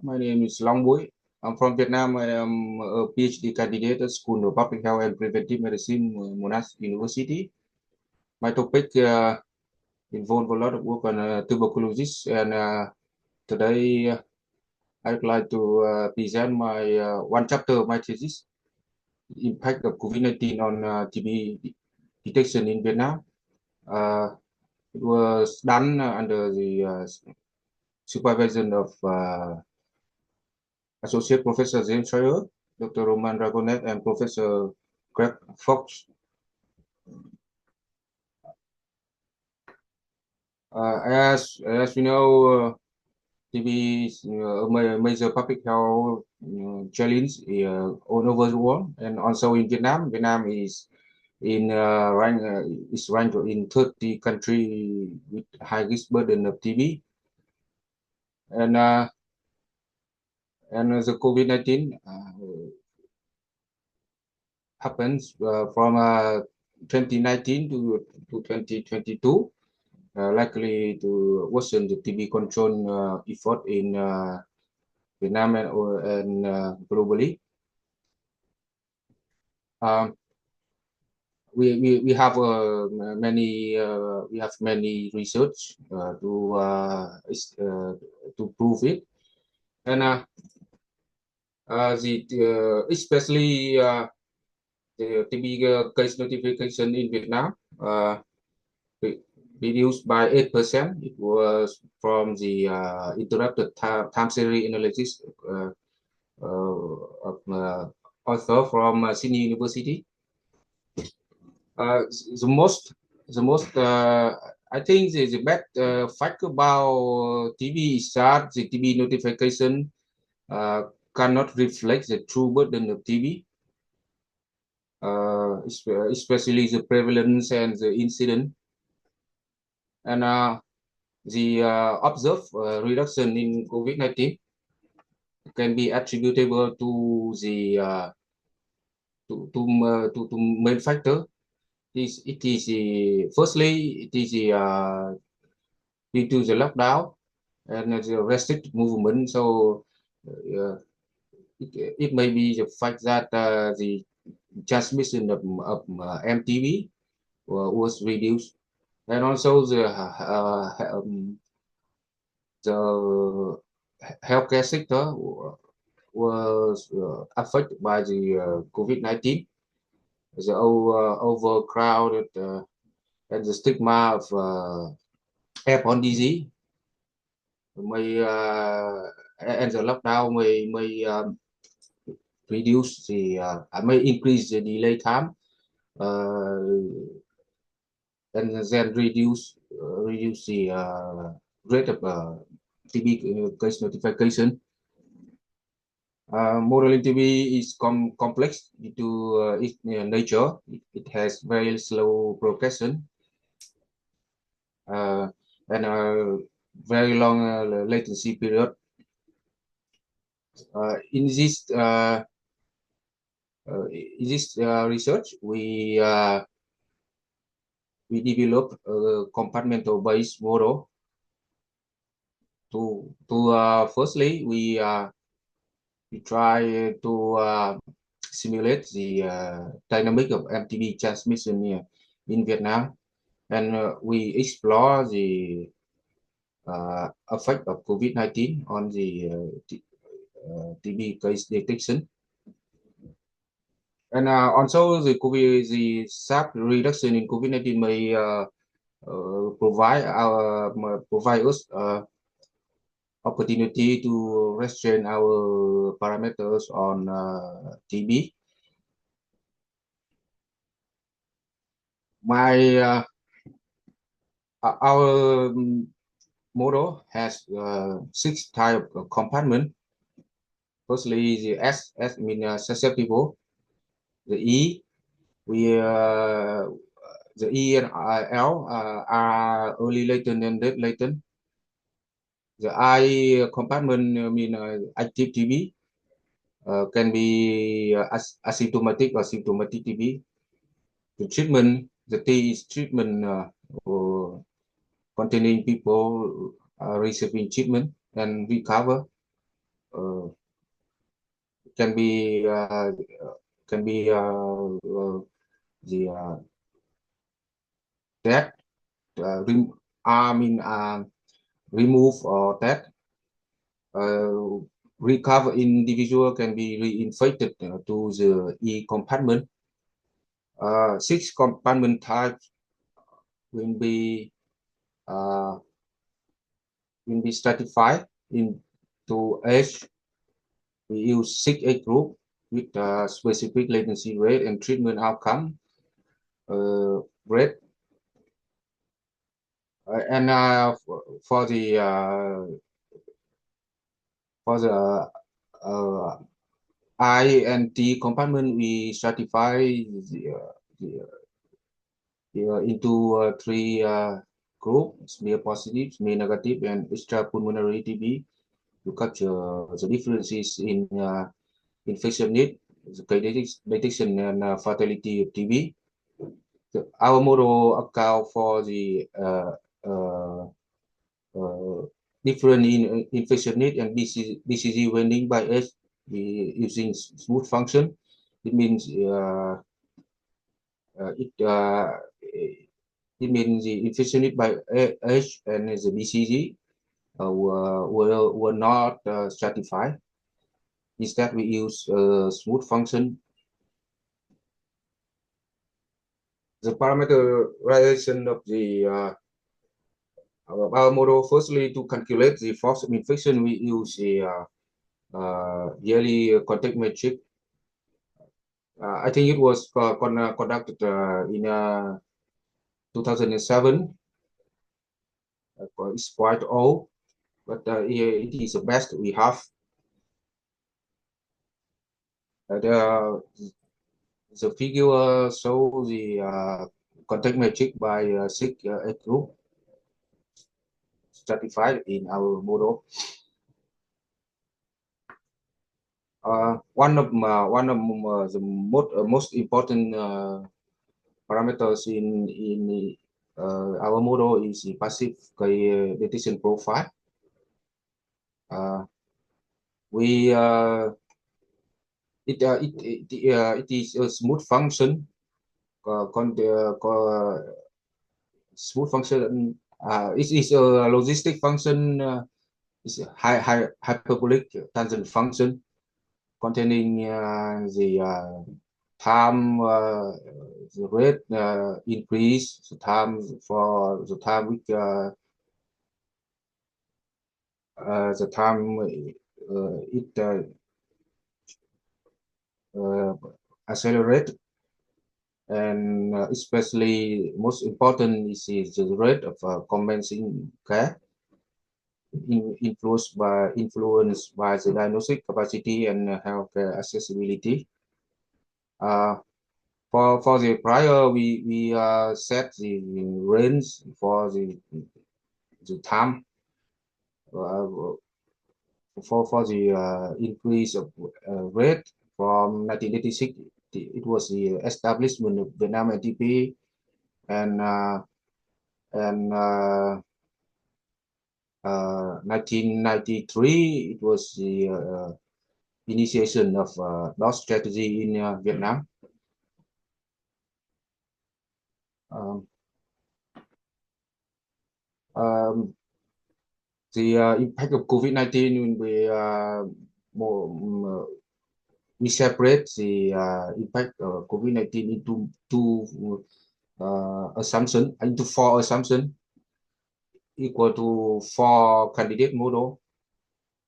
My name is Long Bui. I'm from Viet Nam. I am a PhD candidate at School of Public Health and Preventive Medicine, Monash University. My topic involved a lot of work on tuberculosis, and today I'd like to present my one chapter of my thesis, impact of COVID-19 on TB detection in Vietnam. It was done under the supervision of Associate Professor James Trauer, Dr. Romain Ragonnet, and Professor Greg Fox. As we know, TB is a major public health challenge all over the world, and also in Vietnam. Vietnam is ranked in 30 countries with high risk burden of TB, and the COVID-19 happens from 2019 to 2022, likely to worsen the TB control effort in Vietnam and globally. We have many research to prove it, and especially the TB case notification in Vietnam reduced by 8%. It was from the interrupted time series analysis of author from Sydney University. The most I think the bad fact about TB is that the TB notification cannot reflect the true burden of TB, especially the prevalence and the incidence. And the observed reduction in COVID-19 can be attributable to the to main factor. Firstly, it is due to the lockdown and the restricted movement. So it may be the fact that the transmission of MTB was reduced, and also the healthcare sector was affected by the COVID-19. The overcrowded and the stigma of airborne disease and the lockdown may reduce may increase the delay time and then reduce the rate of TB case notification. Modeling TB is complex due to its nature. It has very slow progression and a very long latency period. In this research, we developed a compartmental-based model. Firstly, we try to simulate the dynamic of MTB transmission in Vietnam, and we explore the effect of COVID-19 on the TB case detection. And also the sharp reduction in COVID-19 may provide us opportunity to restrain our parameters on TB. Our model has 6 types of compartment. Firstly, the S means susceptible. The E, the E and L are early latent and late latent. The I compartment mean active TB, can be asymptomatic or symptomatic TB. The treatment, the T is treatment containing people receiving treatment and recover. can be the death, remove or death. Recover individual can be reinfected to the E compartment. 6 compartment types will be stratified into age. We use 6 age group with specific latency rate and treatment outcome rate. And for the I and T compartment, we stratify into 3 groups: smear positive, smear negative, and extrapulmonary TB, to capture the differences in infection rate, the detection and fatality of TB. Our model account for the different in infection rate and BCG weighting by age using smooth function. It means it means the infection rate by age and the BCG were not stratified. Instead, we use smooth function. The parameterization of the our model, firstly, to calculate the force of infection, we use a yearly contact metric. I think it was conducted in 2007. It's quite old, but it is the best we have. The figure shows the contact metric by 6 age group stratified in our model. One of the most important parameters in our model is the passive detection profile. It is a smooth function. Smooth function. It is a logistic function. It's a hyperbolic tangent function containing the time, the rate increase, the time for the time with the time it accelerate, and especially most important is the rate of commencing care, influenced by the diagnostic capacity and healthcare accessibility. For the prior, we set the range for the time for the increase of rate from 1986. It was the establishment of Viet Nam NTP, and 1993 it was the initiation of DOS strategy in Vietnam. The impact of COVID-19 when we separate the impact of COVID-19 into 2 assumptions, into 4 assumptions, equal to 4 candidate model.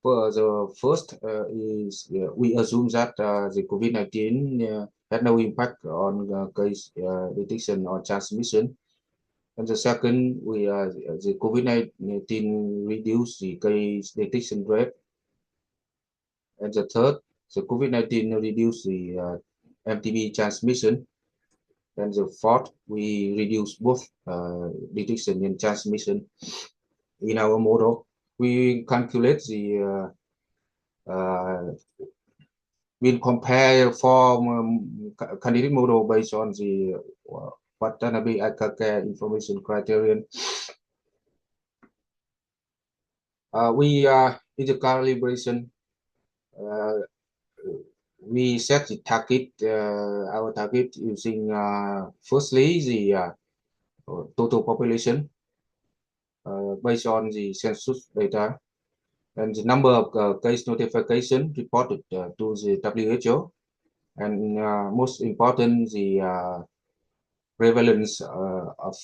For the first is we assume that the COVID-19 had no impact on case detection or transmission. And the second, the COVID-19 reduced the case detection rate. And the third, the COVID-19 reduced the MTB transmission. And the fourth, we reduce both detection and transmission. In our model, we calculate the we'll compare 4 candidate model based on the Watanabe Akaka information criterion. We in the calibration, we set the target, our target using firstly the total population based on the census data and the number of case notification reported to the WHO, and most important, the prevalence of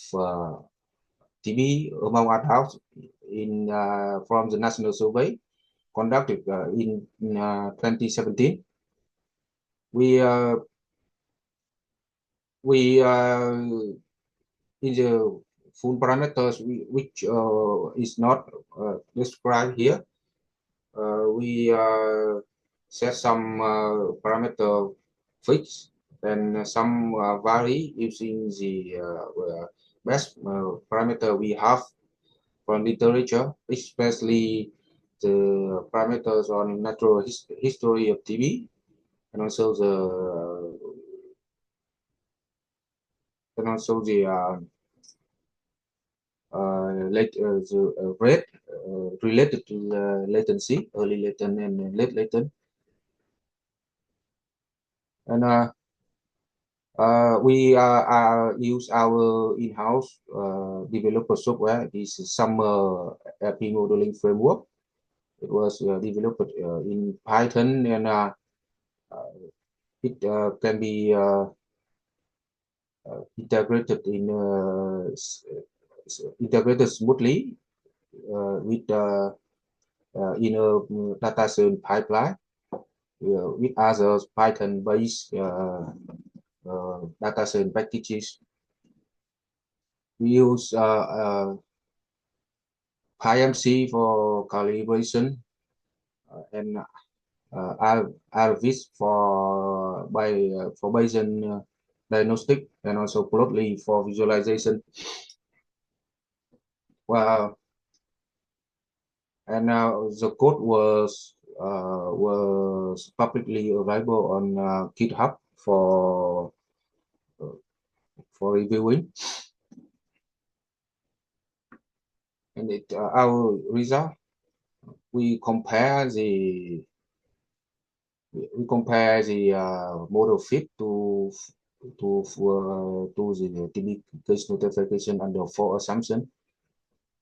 TB among adults in from the national survey conducted in 2017. We in the full parameters which is not described here, we set some parameter fixed and some vary using the best parameter we have from literature, especially the parameters on natural history of TB, and also the rate related to latency, early latent and late latent, and we use our in-house developer software. This is some epidemiological modeling framework. It was developed in Python, and it can be integrated smoothly with in a data science pipeline with other Python-based data science packages. We use PyMC for calibration and RVIS for Bayesian diagnostic, and also Plotly for visualization. Well, and the code was publicly available on GitHub for reviewing, and our result, we compare the model fit to the TB case notification under 4 assumption,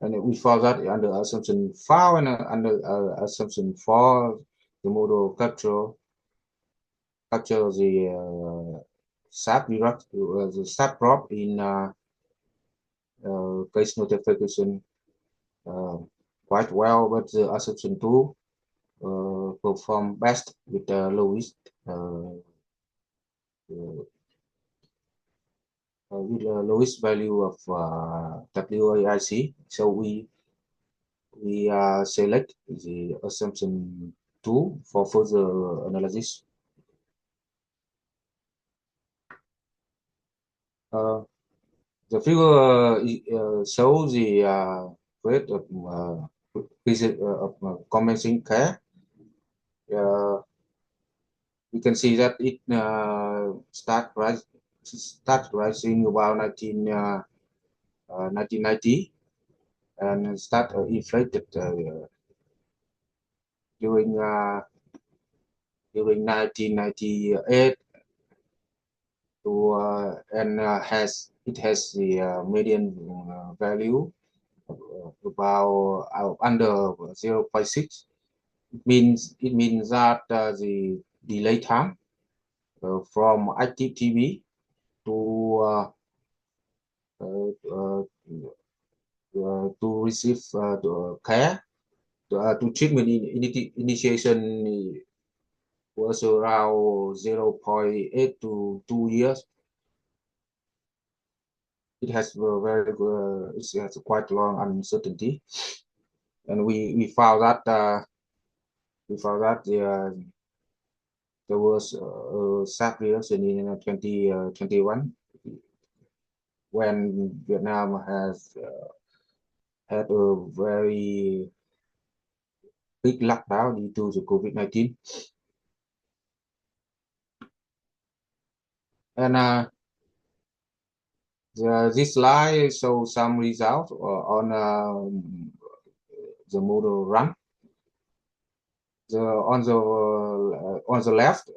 and we found that under assumption 5 and under assumption 4, the model capture the SAP prop in case notification quite well, but the assumption 2 perform best with the lowest value of WAIC. So we select the assumption 2 for further analysis. The figure shows the rate of commencing care. You can see that it start rising about 1990 and start inflated during 1998 to and has the median value about under 0.6. It means that the delay time from active TB to receive care to treatment initiation was around 0.8 to 2 years. It has very it has quite long uncertainty, and we found that there was a SAP reaction in 2021 when Vietnam has had a very big lockdown due to the COVID-19, and this slide shows some results on the model run. On the on the left,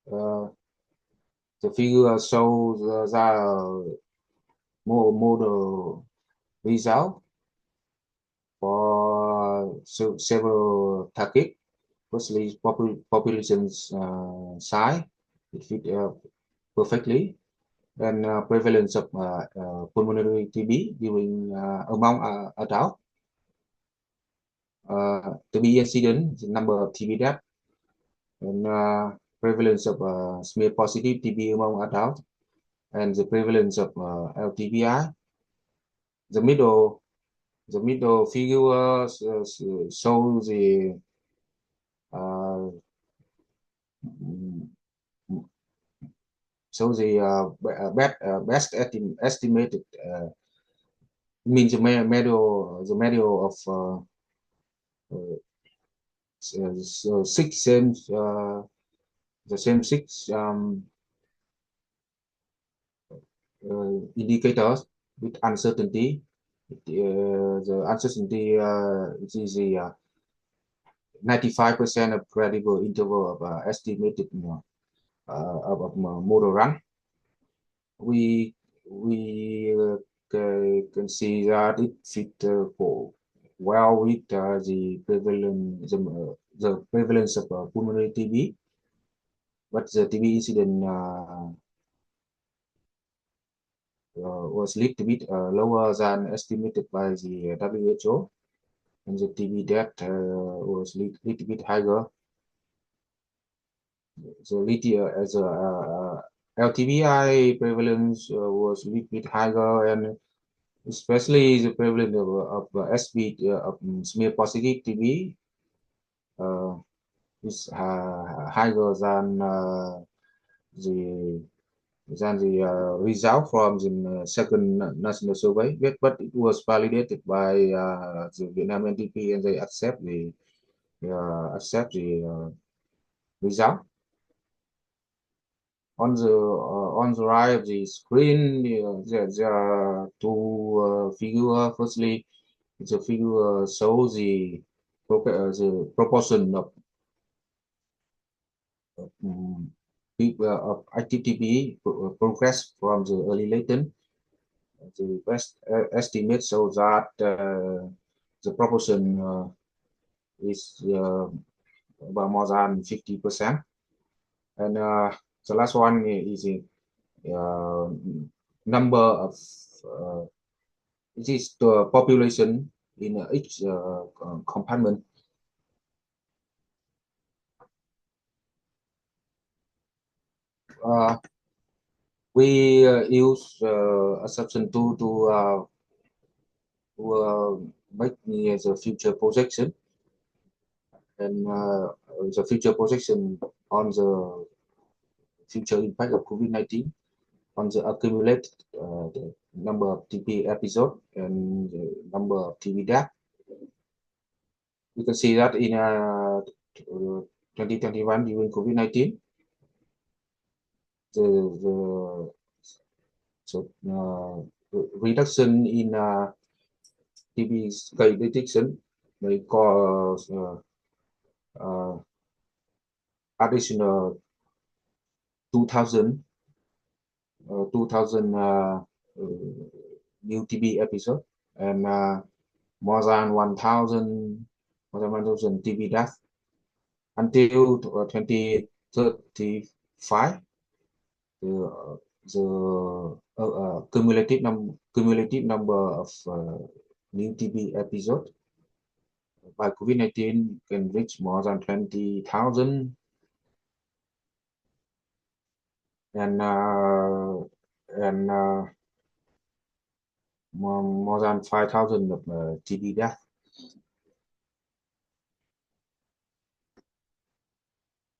the figure shows the model result for several targets. Firstly, population's size, it fit perfectly, and prevalence of pulmonary TB during among adults, TB incident, the number of TB deaths, and prevalence of smear positive TB among adults, and the prevalence of LTBI. The middle figure shows the best estimated means the middle of six same the same six indicators with uncertainty. The uncertainty is the 95% of credible interval of estimated of model run. We can see that it fit well with the prevalence of pulmonary TB, but the TB incident was a little bit lower than estimated by the WHO, and the TB death was a little bit higher. The LTBI prevalence was a little bit higher, and especially the prevalence of SB of smear positive TB is higher than the result from the second national survey, but it was validated by the Vietnam NDP, and they accept the result. On the right of the screen, there are two figures. Firstly, the figure shows the proportion of people of active TB progress from the early latent. The best estimate shows that the proportion is about more than 50%, and the last one is the number of it is the population in each compartment. We use assumption to make the future projection, and the future projection on the future impact of COVID-19 on the accumulated the number of TB episode and the number of TB death. You can see that in 2021 during COVID-19, the reduction in TB case detection may cause additional 2,000 new TB episode, and more than 1,000 TB death until 2035. The cumulative number of new TB episode by COVID-19 can reach more than 20,000, and more than 5,000 of TB death.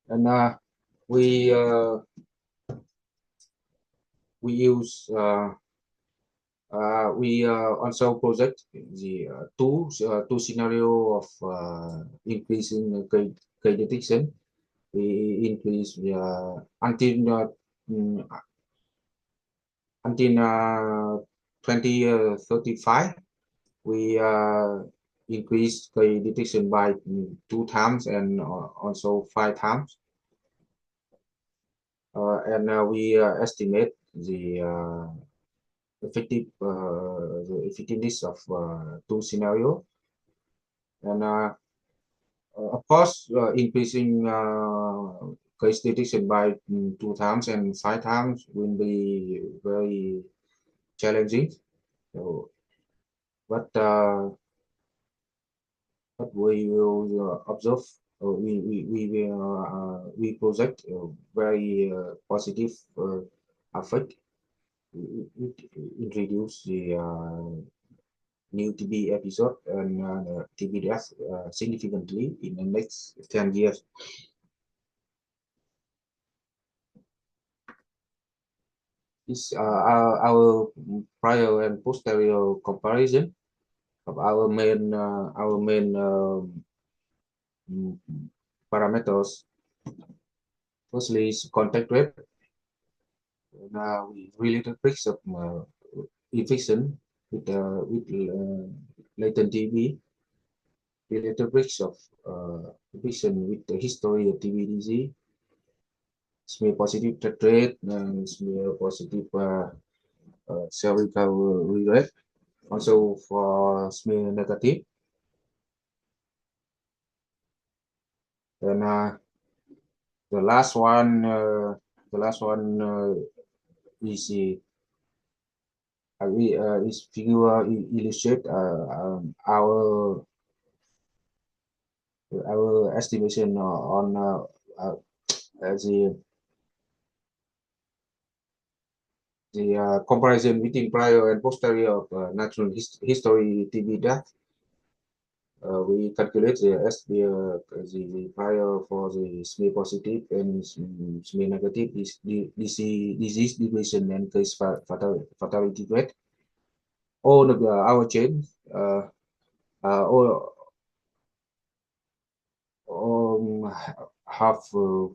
And we use we also project the two scenario of increasing case detection. We increase until 2035. We increase the detection by 2 times and also 5 times. And we estimate the effectiveness of two scenarios. And of course, increasing case detection by 2 times and 5 times will be very challenging. So, but we will observe. We project very positive effect. It introduce the new TB episode and TB death significantly in the next 10 years. This our prior and posterior comparison of our main parameters. Firstly, is contact rate. Now, related risks of infection with latent TB, related risks of infection with the history of TB disease, smear positive test rate, and smear positive cell recovery rate. Also for smear negative, and the last one is is figure illustrate our estimation on the comparison between prior and posterior of natural history TB death. We calculate the prior for the smear positive and smear negative is the disease duration and case fatality rate. All of our chain have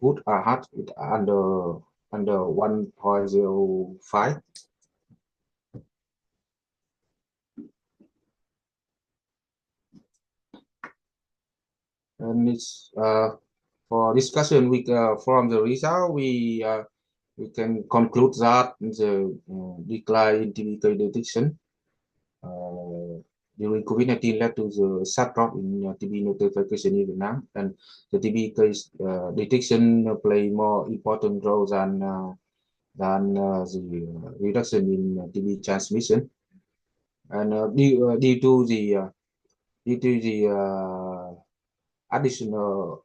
good heart under 1.05. And it's for discussion from the result, we can conclude that the decline in TB detection during COVID-19 led to the sharp drop in TB notification in Vietnam, and the TB case detection play more important role than the reduction in TB transmission. And due to the additional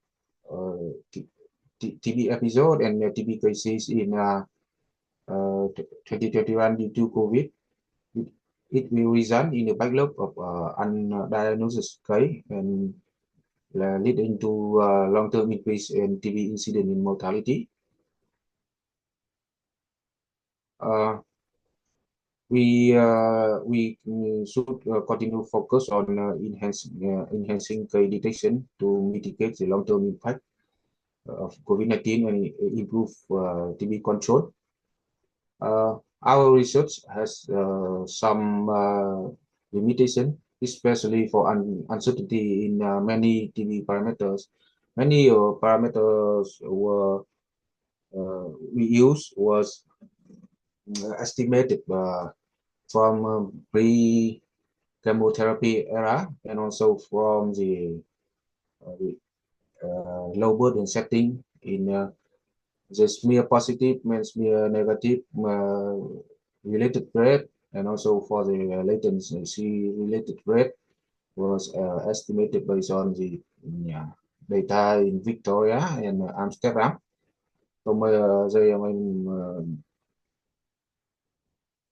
TB episode and TB cases in 2021 due to COVID, it will result in a backlog of undiagnosed case and leading to long-term increase in TB incident in mortality. We should continue focus on enhancing case detection to mitigate the long-term impact of COVID-19 and improve TB control. Our research has some limitation, especially for uncertainty in many TB parameters. Many parameters we use was estimated from pre-chemotherapy era and also from the low burden setting in the smear positive and smear negative related rate, and also for the latency related rate was estimated based on the data in Victoria and Amsterdam. So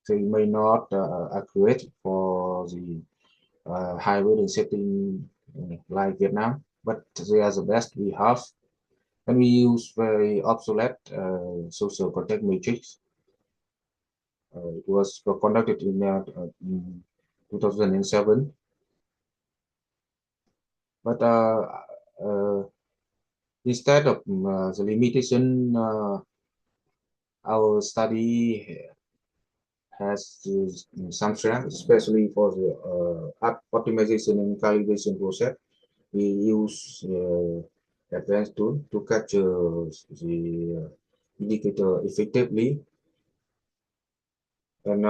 they may not accurate for the high burden setting like Vietnam, but they are the best we have. And we use very obsolete social contact matrix. It was conducted in 2007. But instead of the limitation, our study has some strength, especially for the optimization and calibration process. We use advanced tool to capture the indicator effectively, and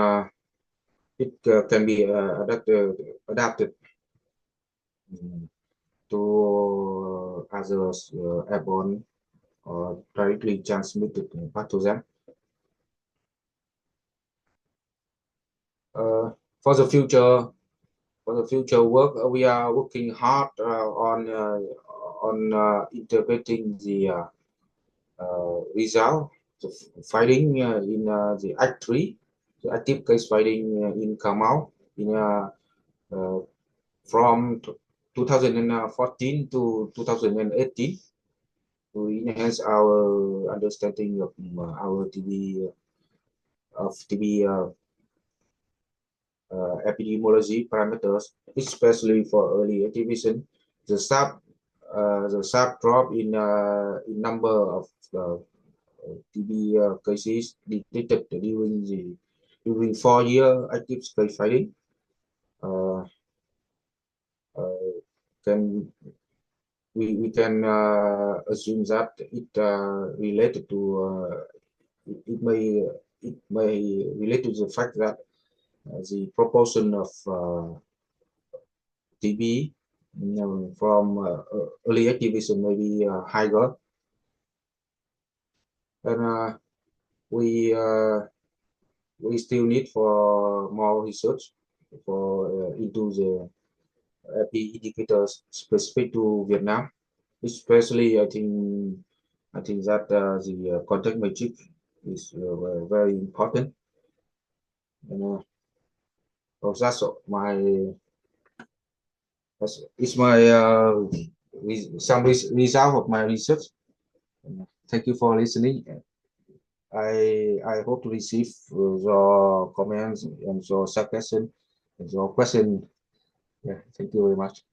it can be adapted to other airborne or directly transmitted pathogen. Uh, for the future work, we are working hard on interpreting the result of finding in the Act 3, the active case finding in Kamau in uh, from 2014 to 2018 to enhance our understanding of our TB epidemiology parameters, especially for early activation. The sharp drop in number of TB cases detected during 4-year active case finding uh, uh, can we can assume that it related to it may relate to the fact that the proportion of TB from early activation may be higher, and we still need for more research for into the epi indicators specific to Vietnam, especially I think that the contact matrix is very important, and that's some result of my research. Thank you for listening. I hope to receive your comments and your suggestion and your question. Yeah, thank you very much.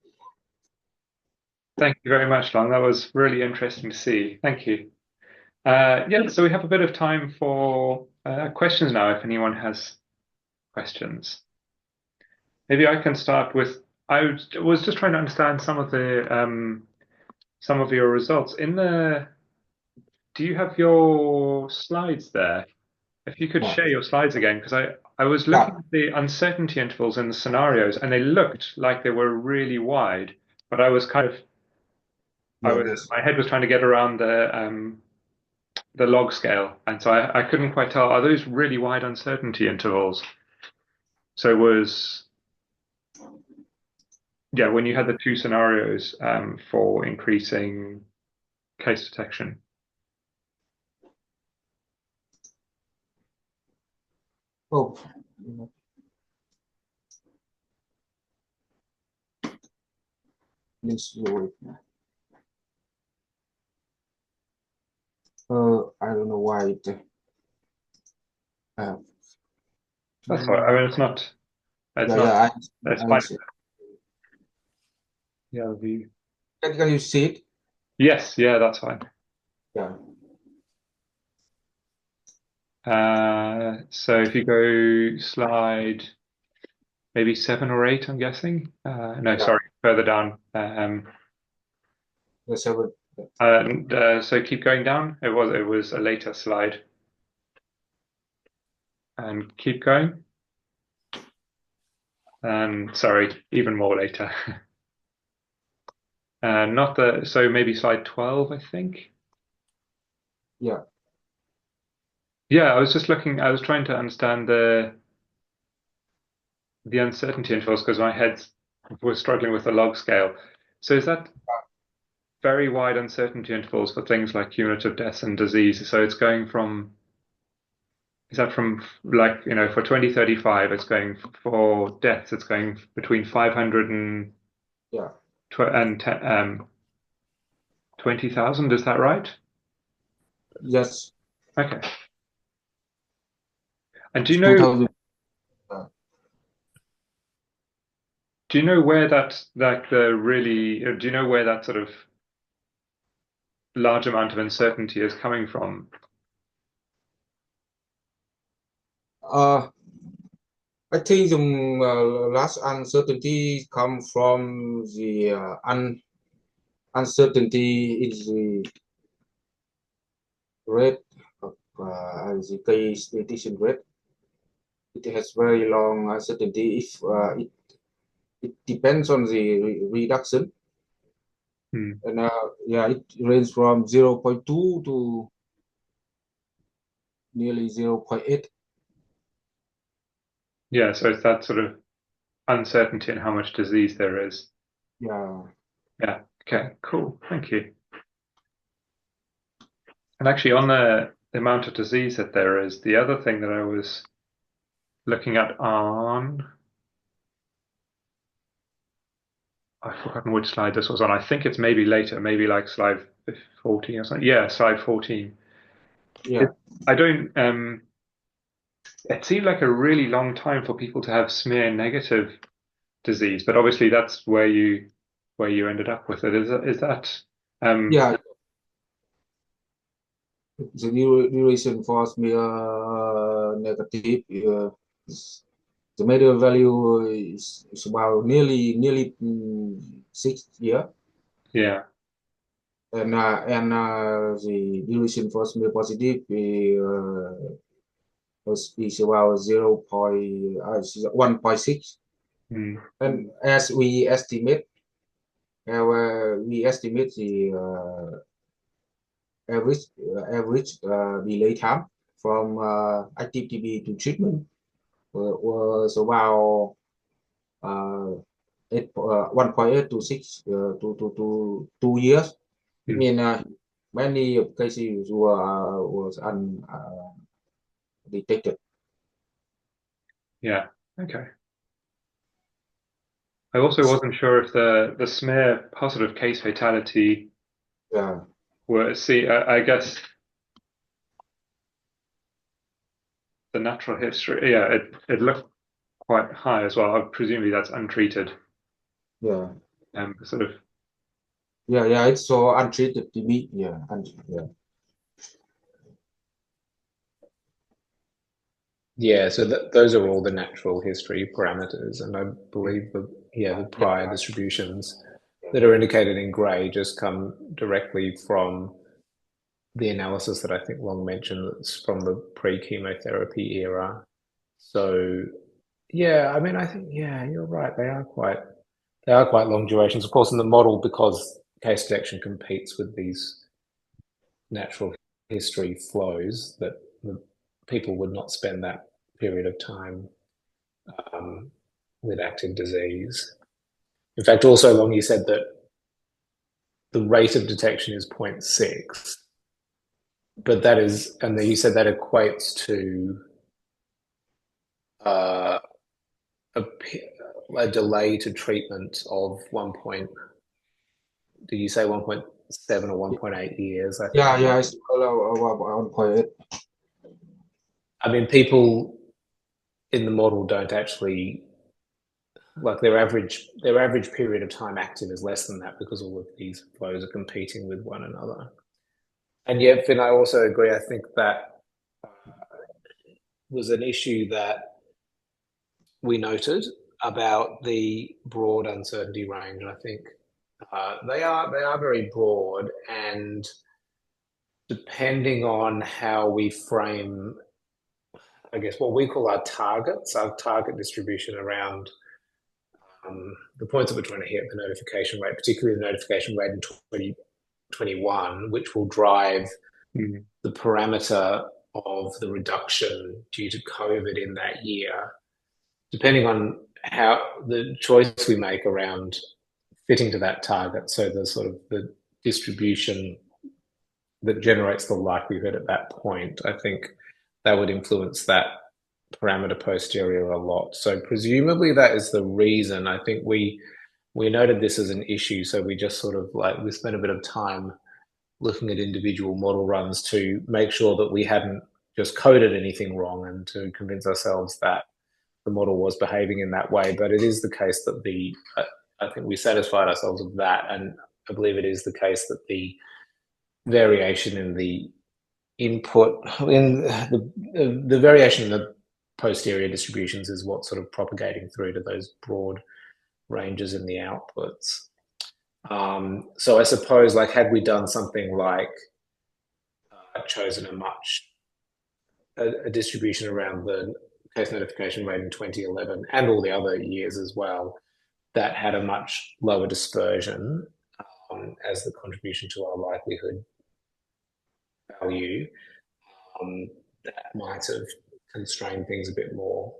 Thank you very much, Long. That was really interesting to see. Thank you. Yeah, so we have a bit of time for questions now, if anyone has questions. Maybe I can start with, I was just trying to understand some of your results. Do you have your slides there? If you could share your slides again, because I was looking at the uncertainty intervals in the scenarios, and they looked like they were really wide, but I was kind of, my head was trying to get around the log scale, and so I couldn't quite tell, are those really wide uncertainty intervals? So yeah, when you had the two scenarios for increasing case detection. Oh, please wait. I don't know why it. That's all right. I mean, it's not. That's fine. Yeah, Can you see it? Yes, yeah, that's fine. Yeah. So if you go slide maybe 7 or 8, I'm guessing. No, sorry, further down. So keep going down. It was a later slide. And keep going. And sorry, even more later. So maybe slide 12, I think. Yeah. Yeah, I was just looking, I was trying to understand the uncertainty intervals because my head was struggling with the log scale. So is that very wide uncertainty intervals for things like cumulative deaths and disease? So it's going from, is that from like, for 2035, it's going for deaths, it's going between 500 and 20,000, is that right? Yes. Okay. And do you know where do you know where that sort of large amount of uncertainty is coming from? I think the last uncertainty come from the uncertainty in the rate of the case detection rate. It has very long uncertainty. If it depends on the reduction, and yeah, it ranges from 0.2 to nearly 0.8. Yeah, so it's that sort of uncertainty in how much disease there is. Yeah. Yeah. Okay. Cool. Thank you. And actually, on the amount of disease that there is, the other thing that I was looking at on, I've forgotten which slide this was on. I think it's maybe later, maybe like slide 14 or something. Yeah, slide 14. Yeah. I don't. It seemed like a really long time for people to have smear negative disease, but obviously that's where you ended up with it. Is that Yeah. The duration for smear negative. The median value is about nearly 6 years. Yeah. And the duration for smear positive is about 1.6. Mm. And as we estimate the average delay time from active TB to treatment was about 1.8 to 6 to 2 years. It Mm. means many cases was undetected. Yeah. Okay. I also wasn't sure if the smear positive case fatality Yeah. were I guess the natural history. Yeah, it looked quite high as well. Presumably that's untreated. Yeah. Sort of. Yeah. It's so untreated TB. Yeah. Yeah. Yeah, so those are all the natural history parameters, and I believe the prior distributions that are indicated in grey just come directly from the analysis that I think Long mentioned that's from the pre-chemotherapy era. So yeah, I mean, I think you're right. They are quite long durations. Of course, in the model, because case detection competes with these natural history flows, that the people would not spend that period of time with active disease. In fact, also, Long, you said that the rate of detection is 0.6, but that is, and then you said that equates to a delay to treatment of 1 point, did you say 1.7 or 1.8 years? I think. Yeah. It's about 1.8. I mean, people in the model don't actually, like, their average period of time active is less than that because all of these flows are competing with one another. And yet, Finn, I also agree. I think that was an issue that we noted about the broad uncertainty range. I think they are very broad, and depending on how we frame, I guess, what we call our target distribution around the points that we're trying to hit, the notification rate, particularly the notification rate in 2021, which will drive the parameter of the reduction due to COVID in that year. Depending on how the choice we make around fitting to that target, so the sort of the distribution that generates the likelihood at that point, I think that would influence that parameter posterior a lot. So presumably that is the reason. I think we noted this as an issue, so we just sort of we spent a bit of time looking at individual model runs to make sure that we hadn't just coded anything wrong and to convince ourselves that the model was behaving in that way. But it is the case that I think we satisfied ourselves of that, and I believe it is the case that the variation in the input, in the variation in the posterior distributions is what's sort of propagating through to those broad ranges in the outputs. So I suppose, like, had we done something like chosen a distribution around the case notification rate in 2011 and all the other years as well, that had a much lower dispersion as the contribution to our likelihood value, that might have constrained things a bit more.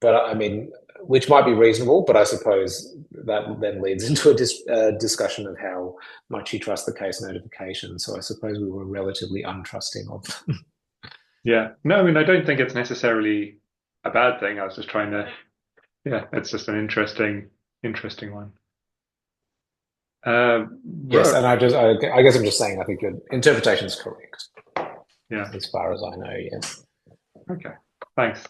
But I mean, which might be reasonable, but I suppose that then leads into a discussion of how much you trust the case notification. So I suppose we were relatively untrusting of them. Yeah. No, I mean, I don't think it's necessarily a bad thing. I was just trying to, yeah, it's just an interesting one. Yes, and I guess I'm just saying I think your interpretation is correct. Yeah. As far as I know, yes. Okay, thanks.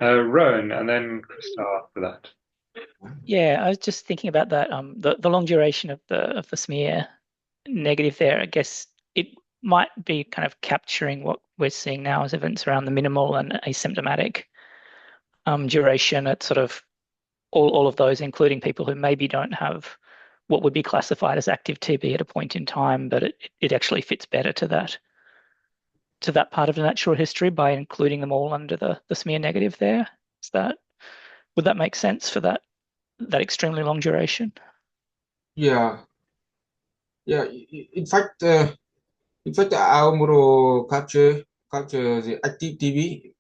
Rowan, and then Krista after that. Yeah, I was just thinking about that. The long duration of the smear negative there. I guess it might be kind of capturing what we're seeing now as evidence around the minimal and asymptomatic duration at sort of all of those, including people who maybe don't have what would be classified as active TB at a point in time, but it actually fits better to that part of the natural history by including them all under the smear negative there. Would that make sense for that extremely long duration? Yeah. In fact, our model capture the active TB,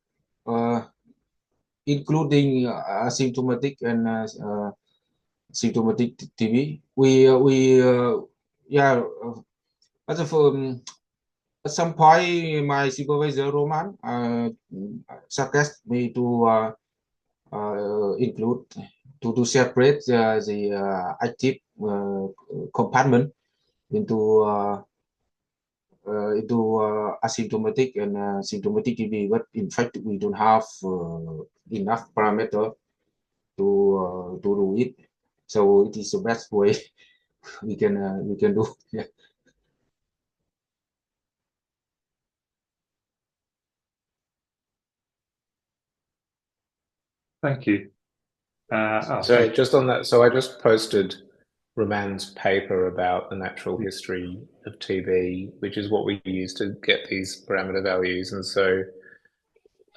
including asymptomatic and symptomatic TB. At some point, my supervisor Roman suggested me to include to separate the active compartment into asymptomatic and symptomatic TB, but in fact we don't have enough parameter to do it. So it is the best way we can do. Yeah. Thank you. So just on that, so I just posted Romain's paper about the natural history of TB, which is what we use to get these parameter values. And so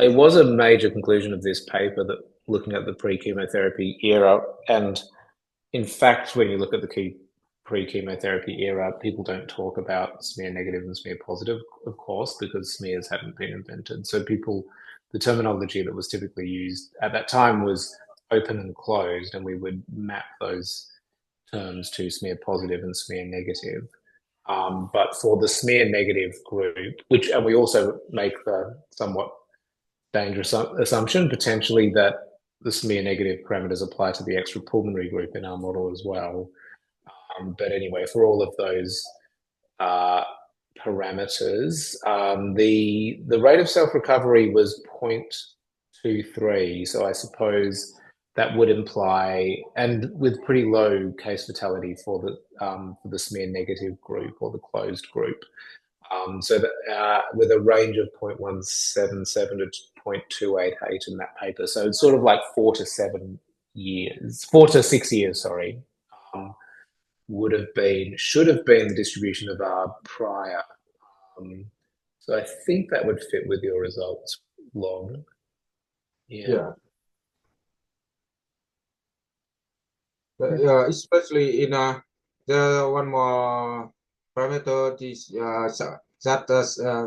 it was a major conclusion of this paper that looking at the pre-chemotherapy era, and in fact, when you look at the key pre-chemotherapy era, people don't talk about smear negative and smear positive, of course, because smears hadn't been invented. So the terminology that was typically used at that time was open and closed, and we would map those terms to smear positive and smear negative. But for the smear negative group, and we also make the somewhat dangerous assumption potentially that the smear negative parameters apply to the extrapulmonary group in our model as well. But anyway, for all of those parameters, the rate of self-recovery was 0.23. So I suppose that would imply, and with pretty low case fatality for the smear negative group or the closed group. So that with a range of 0.177 to 0.288 in that paper. So it's sort of like 4 to 6 years, sorry, should have been the distribution of our prior. So I think that would fit with your results, Long. Yeah. Especially in the one more parameter is that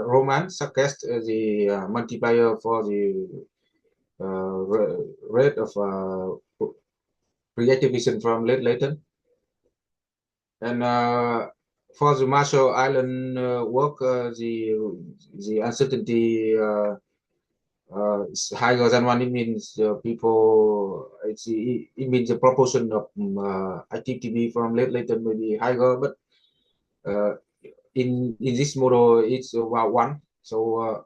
Roman suggests the multiplier for the rate of reactivation from late latent, and for the Marshall Island work, the uncertainty is higher than one. It means people. It means the proportion of active TB from late latent may be higher, but in this model it's about 1. So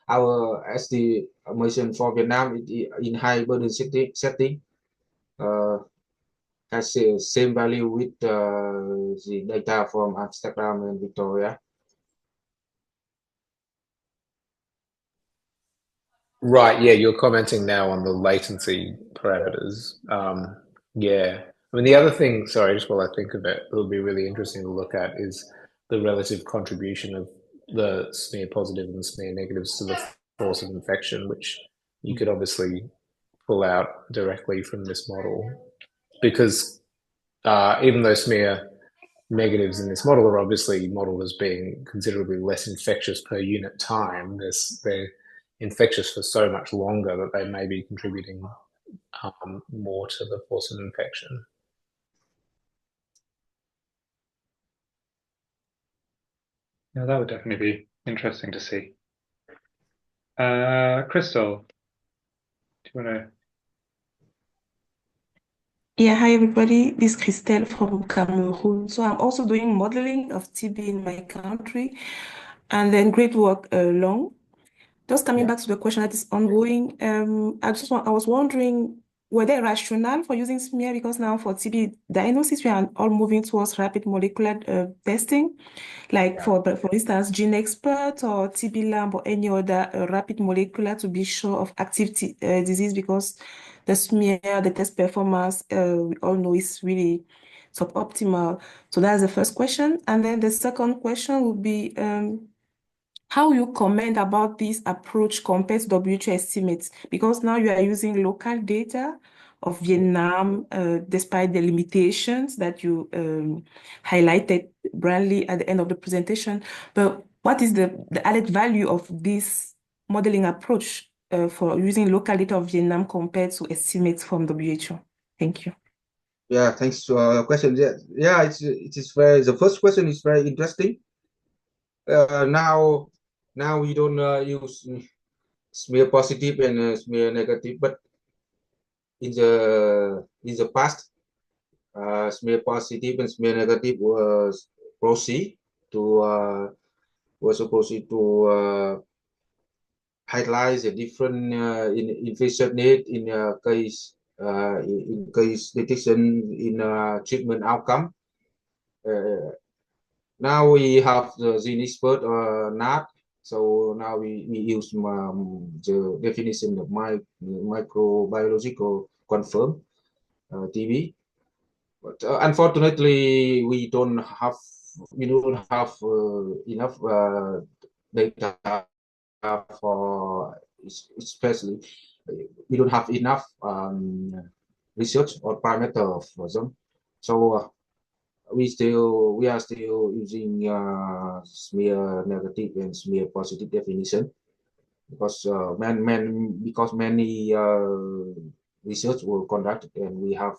our estimation for Vietnam in high burden setting has the same value with the data from Amsterdam and Victoria. Right, yeah, you're commenting now on the latency parameters. Yeah, I mean, the other thing, sorry, just while I think of it, it'll be really interesting to look at is the relative contribution of the smear positive and the smear negatives to the force of infection, which you could obviously pull out directly from this model. Because even though smear negatives in this model are obviously modeled as being considerably less infectious per unit time, they're infectious for so much longer that they may be contributing more to the force of infection. Yeah, that would definitely be interesting to see. Crystal, do you want to? Yeah, hi everybody. This is Christelle from Cameroon. So I'm also doing modeling of TB in my country, and then great work, Long. Just coming back to the question that is ongoing, I was wondering, were there rationale for using smear? Because now for TB diagnosis, we are all moving towards rapid molecular testing, like for instance, GeneXpert or TB Lab or any other rapid molecular to be sure of active disease, because the smear, the test performance, we all know is really suboptimal. So that's the first question. And then the second question would be, how you comment about this approach compared to WHO estimates, because now you are using local data of Viet Nam, despite the limitations that you highlighted brightly at the end of the presentation. But what is the added value of this modeling approach for using local data of Viet Nam compared to estimates from WHO? Thank you. Yeah, thanks for your question. Yeah, it is very. The first question is very interesting. Now we don't use smear positive and smear negative, but in the past, smear positive and smear negative was proceed to highlight the different infection rate in case detection in treatment outcome. Now we have the GeneXpert or not. So now we use the definition of microbiological confirmed TB. But unfortunately, we don't have enough data for, especially we don't have enough research or parameter for them. So we are still using smear negative and smear positive definition, because many research were conducted and we have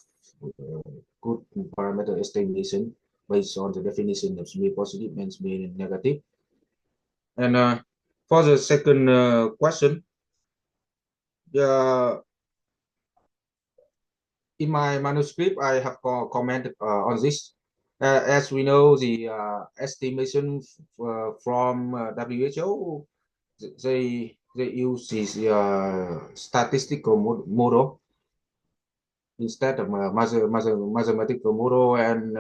good parameter estimation based on the definition of smear positive and smear negative. And for the second question, in my manuscript, I have commented on this. As we know, the estimation from WHO, they use this statistical model instead of mathematical model, and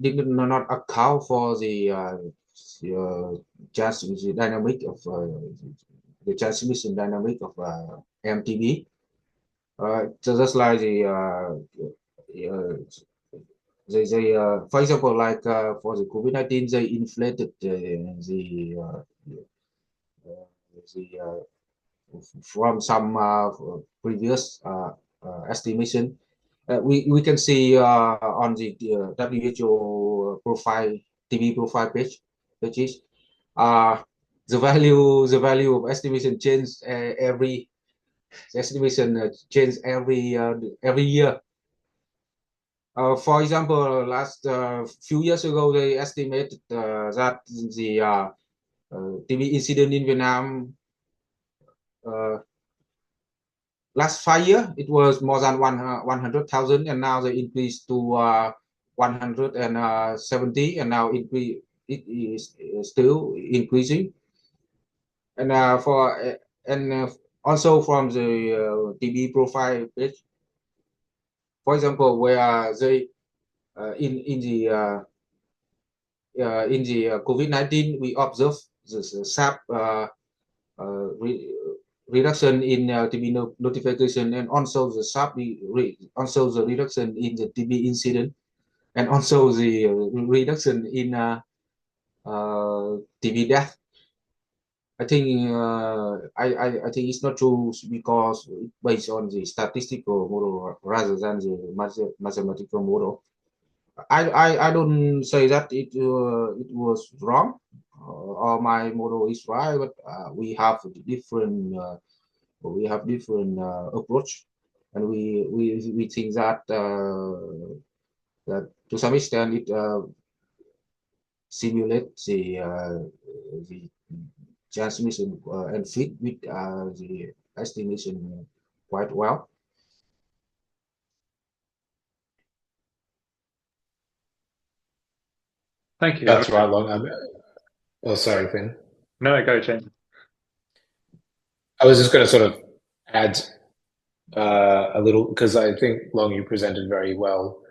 did not account for the dynamic of the transmission dynamic of MTB. So just like for example, like for the COVID-19, they inflated from some previous estimation. We can see on the WHO profile, TB profile page, which is the value of estimation change every change every year. For example, last few years ago, they estimated that the TB incident in Vietnam last 5 years it was more than 100,000, and now they increased to 170, and now it is still increasing. And also from the TB profile page, for example, where they in the in the COVID-19, we observe the sharp reduction in TB notification, and also the sharp also the reduction in the TB incident, and also the reduction in TB death. I think I think it's not true because based on the statistical model rather than the mathematical model. I don't say that it was wrong or my model is right, but we have different approach, and we think that that to some extent it simulates the transmission and fit with the estimation quite well. Thank you. That's right, Long. Oh, sorry, Finn. No, go, James. I was just going to sort of add a little, because I think, Long, you presented very well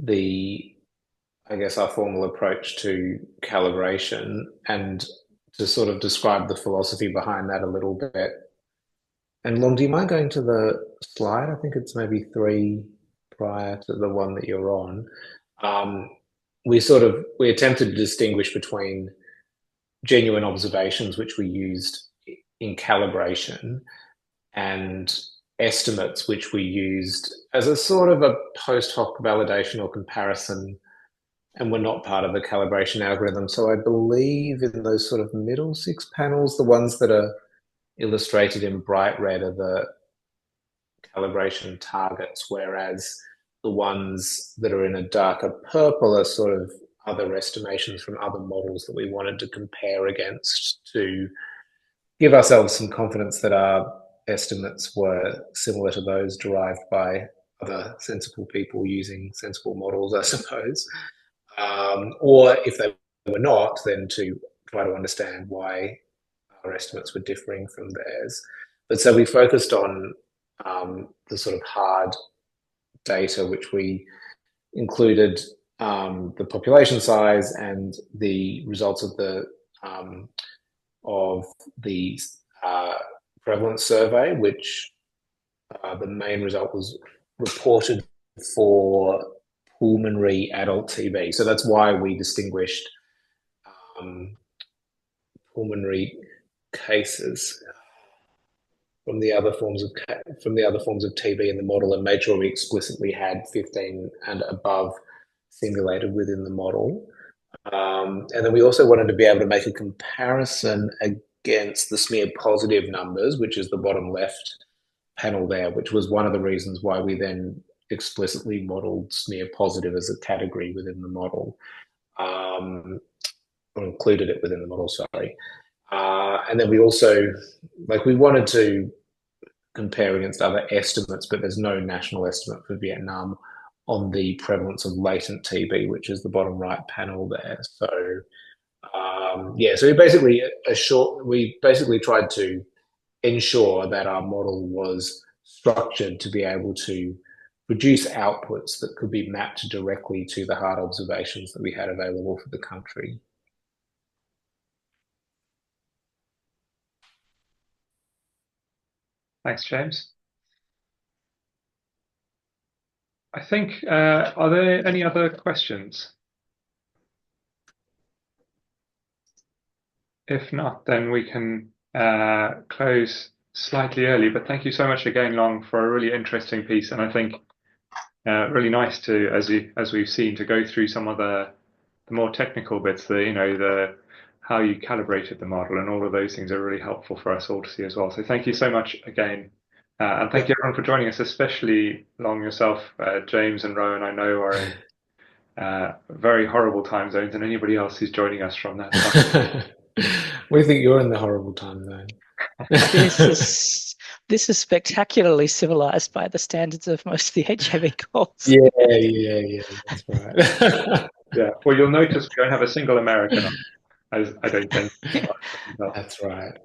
I guess, our formal approach to calibration, and to sort of describe the philosophy behind that a little bit. And Long, do you mind going to the slide? I think it's maybe 3 prior to the one that you're on. We attempted to distinguish between genuine observations, which we used in calibration, and estimates, which we used as a sort of a post hoc validation or comparison, and were not part of the calibration algorithm. So I believe in those sort of middle 6 panels, the ones that are illustrated in bright red are the calibration targets, whereas the ones that are in a darker purple are sort of other estimations from other models that we wanted to compare against to give ourselves some confidence that our estimates were similar to those derived by other sensible people using sensible models, I suppose. Or if they were not, then to try to understand why our estimates were differing from theirs. But so we focused on the sort of hard data, which we included the population size and the results of the prevalence survey, which the main result was reported for pulmonary adult TB. So that's why we distinguished pulmonary cases from the other forms of TB in the model, and made sure we explicitly had 15 and above simulated within the model. And then we also wanted to be able to make a comparison against the smear positive numbers, which is the bottom left panel there, which was one of the reasons why we then explicitly modeled smear positive as a category within the model, or included it within the model, sorry. And then we also, we wanted to compare against other estimates, but there's no national estimate for Viet Nam on the prevalence of latent TB, which is the bottom right panel there. So, so we basically tried to ensure that our model was structured to be able to produce outputs that could be mapped directly to the hard observations that we had available for the country. Thanks, James. I think, are there any other questions? If not, then we can close slightly early, but thank you so much again, Long, for a really interesting piece. And I think really nice to, as we've seen, to go through some of the more technical bits, how you calibrated the model, and all of those things are really helpful for us all to see as well. So thank you so much again. And thank you everyone for joining us, especially Long, yourself, James and Rowan, I know are in very horrible time zones, and anybody else who's joining us from that side. We think you're in the horrible time zone. This is spectacularly civilized by the standards of most of the HIV calls. Yeah, that's right. Yeah, well, you'll notice we don't have a single American on, I don't think. That's right.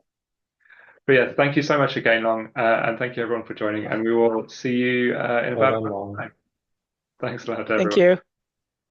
But yeah, thank you so much again, Long, and thank you everyone for joining, and we will see you in about a month's time. Thanks a lot, everyone. Thank you.